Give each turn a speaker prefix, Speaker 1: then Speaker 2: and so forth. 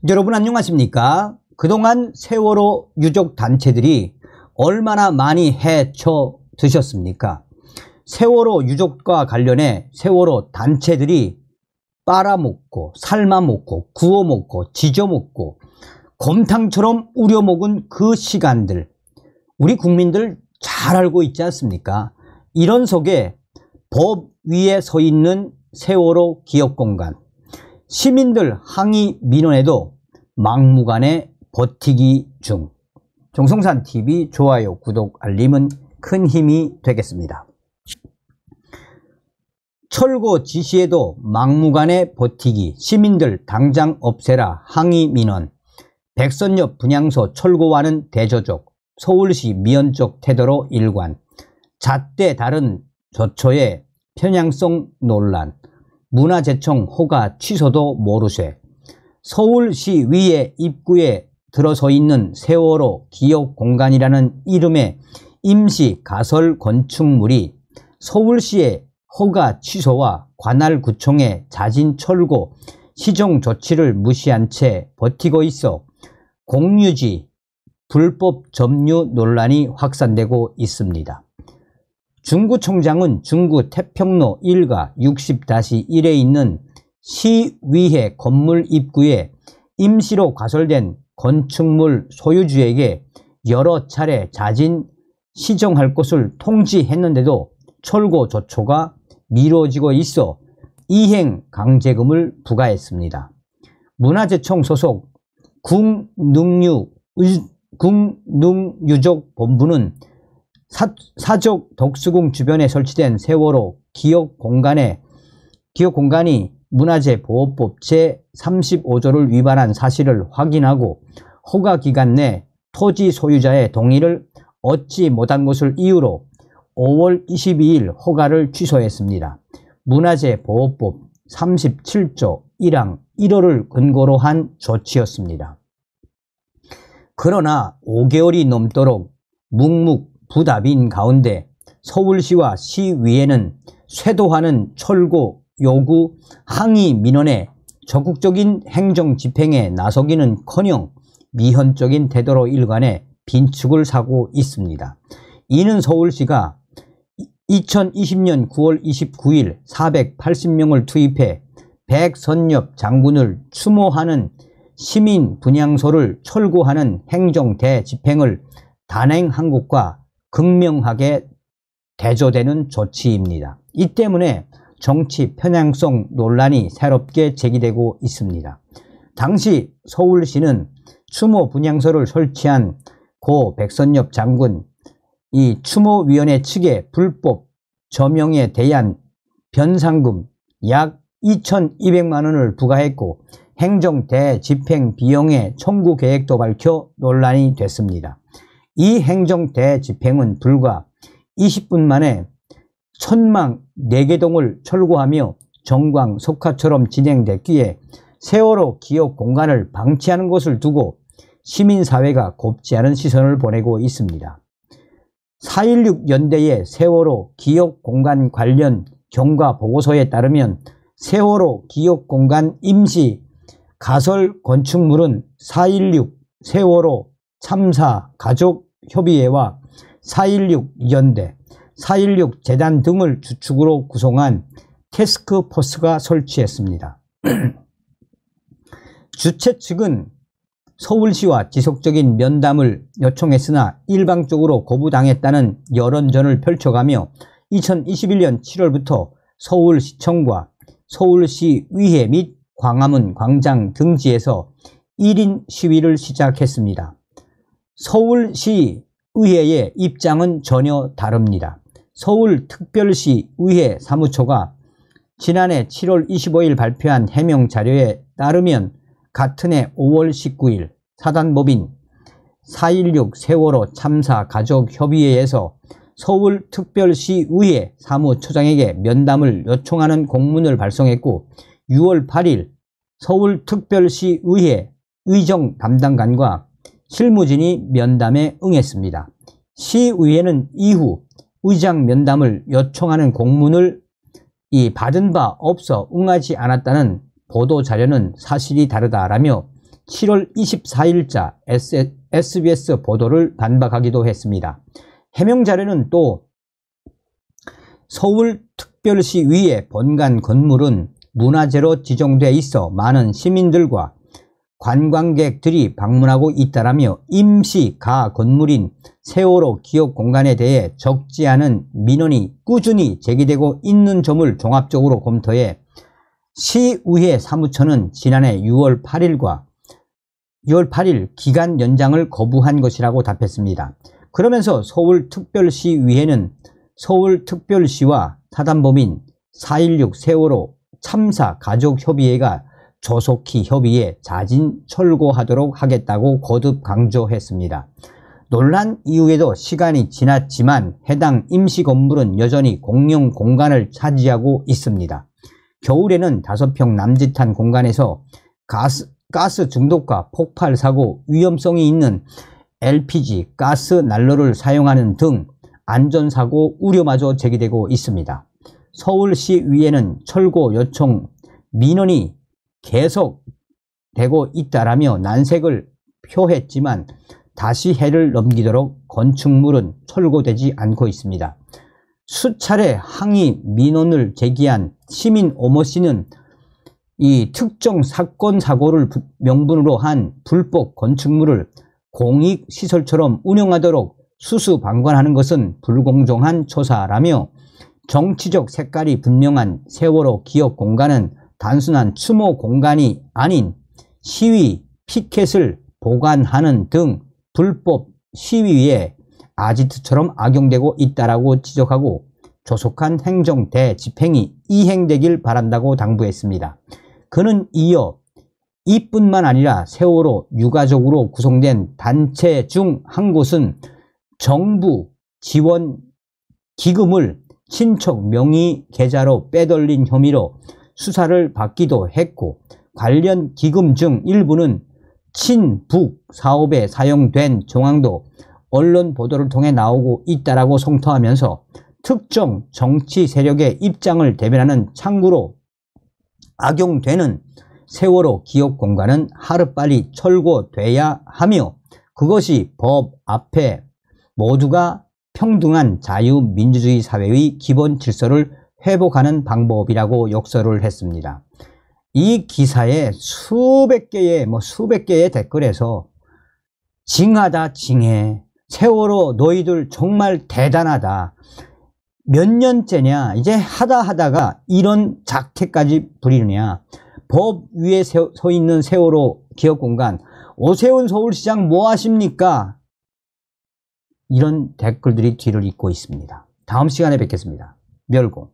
Speaker 1: 여러분 안녕하십니까? 그동안 세월호 유족 단체들이 얼마나 많이 헤쳐 드셨습니까? 세월호 유족과 관련해 세월호 단체들이 빨아먹고 삶아먹고 구워먹고 지져먹고 곰탕처럼 우려먹은 그 시간들, 우리 국민들 잘 알고 있지 않습니까? 이런 속에 법 위에 서 있는 세월호 기억공간, 시민들 항의 민원에도 막무가내 버티기 중. 정성산TV 좋아요, 구독, 알림은 큰 힘이 되겠습니다. 철거 지시에도 막무가내 버티기, 시민들 당장 없애라 항의 민원, 백선엽 분향소 철거와는 대조적, 서울시 미연적 태도로 일관, 잣대 다른 조처의 편향성 논란, 문화재청 허가 취소도 모르쇠, 서울시위의 입구에 들어서 있는 세월호 기억공간이라는 이름의 임시 가설 건축물이 서울시의 허가 취소와 관할구청의 자진 철거, 시정 조치를 무시한 채 버티고 있어 공유지, 불법 점유 논란이 확산되고 있습니다. 중구청장은 중구 태평로 1가 60-1에 있는 시위회 건물 입구에 임시로 가설된 건축물 소유주에게 여러 차례 자진 시정할 것을 통지했는데도 철거 조처가 미뤄지고 있어 이행 강제금을 부과했습니다. 문화재청 소속 국능유족본부는 사적 덕수궁 주변에 설치된 세월호 기억공간이 문화재보호법 제35조를 위반한 사실을 확인하고 허가기간 내 토지 소유자의 동의를 얻지 못한 것을 이유로 5월 22일 허가를 취소했습니다. 문화재보호법 37조 1항 1호를 근거로 한 조치였습니다. 그러나 5개월이 넘도록 묵묵부답인 가운데 서울시와 시위에는 쇄도하는 철거 요구 항의 민원에 적극적인 행정 집행에 나서기는커녕 미헌적인 태도로 일관해 빈축을 사고 있습니다. 이는 서울시가 2020년 9월 29일 480명을 투입해 백선엽 장군을 추모하는 시민 분향소를 철거하는 행정 대집행을 단행한 것과 극명하게 대조되는 조치입니다. 이 때문에 정치 편향성 논란이 새롭게 제기되고 있습니다. 당시 서울시는 추모 분향소를 설치한 고 백선엽 장군 이 추모위원회 측에 불법 저명에 대한 변상금 약 2,200만 원을 부과했고 행정 대집행 비용의 청구 계획도 밝혀 논란이 됐습니다. 이 행정 대집행은 불과 20분 만에 천망 4개동을 철거하며 정광 석화처럼 진행됐기에 세월호 기억 공간을 방치하는 것을 두고 시민사회가 곱지 않은 시선을 보내고 있습니다. 4.16 연대의 세월호 기억 공간 관련 경과 보고서에 따르면 세월호 기억 공간 임시 가설 건축물은 4.16 세월호 참사 가족협의회와 4.16 연대, 4.16 재단 등을 주축으로 구성한 태스크포스가 설치했습니다. 주최 측은 서울시와 지속적인 면담을 요청했으나 일방적으로 거부당했다는 여론전을 펼쳐가며 2021년 7월부터 서울시청과 서울시의회 및 광화문 광장 등지에서 1인 시위를 시작했습니다. 서울시의회의 입장은 전혀 다릅니다. 서울특별시의회 사무처가 지난해 7월 25일 발표한 해명 자료에 따르면 같은 해 5월 19일 사단법인 4.16 세월호 참사 가족협의회에서 서울특별시의회 사무처장에게 면담을 요청하는 공문을 발송했고 6월 8일 서울특별시의회 의정 담당관과 실무진이 면담에 응했습니다. 시의회는 이후 의장 면담을 요청하는 공문을 받은 바 없어 응하지 않았다는 보도자료는 사실이 다르다라며 7월 24일자 SBS 보도를 반박하기도 했습니다. 해명 자료는 또 서울특별시위의 본관 건물은 문화재로 지정돼 있어 많은 시민들과 관광객들이 방문하고 있다라며 임시 가 건물인 세월호 기억공간에 대해 적지 않은 민원이 꾸준히 제기되고 있는 점을 종합적으로 검토해 시의회 사무처는 지난해 6월 8일 기간 연장을 거부한 것이라고 답했습니다. 그러면서 서울특별시의회는 서울특별시와 사단법인 4.16 세월호 참사 가족협의회가 조속히 협의에 자진 철거하도록 하겠다고 거듭 강조했습니다. 논란 이후에도 시간이 지났지만 해당 임시 건물은 여전히 공용 공간을 차지하고 있습니다. 겨울에는 5평 남짓한 공간에서 가스 중독과 폭발 사고 위험성이 있는 LPG 가스 난로를 사용하는 등 안전사고 우려마저 제기되고 있습니다. 서울시의회는 철거 요청 민원이 계속되고 있다라며 난색을 표했지만 다시 해를 넘기도록 건축물은 철거되지 않고 있습니다. 수차례 항의 민원을 제기한 시민 오모 씨는 이 특정 사건 사고를 명분으로 한 불법 건축물을 공익시설처럼 운영하도록 수수방관하는 것은 불공정한 처사라며 정치적 색깔이 분명한 세월호 기억공간은 단순한 추모 공간이 아닌 시위, 피켓을 보관하는 등 불법 시위에 아지트처럼 악용되고 있다라고 지적하고 조속한 행정 대집행이 이행되길 바란다고 당부했습니다. 그는 이어 이뿐만 아니라 세월호 유가족으로 구성된 단체 중 한 곳은 정부 지원 기금을 친척 명의 계좌로 빼돌린 혐의로 수사를 받기도 했고 관련 기금 중 일부는 친북 사업에 사용된 정황도 언론 보도를 통해 나오고 있다라고 성토하면서 특정 정치 세력의 입장을 대변하는 창구로 악용되는 세월호 기억공간은 하루빨리 철거돼야 하며 그것이 법 앞에 모두가 평등한 자유민주주의 사회의 기본 질서를 회복하는 방법이라고 역설을 했습니다. 이 기사에 수백 개의 댓글에서 징하다 징해, 세월호 너희들 정말 대단하다, 몇 년째냐, 이제 하다가 이런 작태까지 부리느냐, 법 위에 서 있는 세월호 기억공간, 오세훈 서울시장 뭐 하십니까? 이런 댓글들이 뒤를 잇고 있습니다. 다음 시간에 뵙겠습니다. 멸공.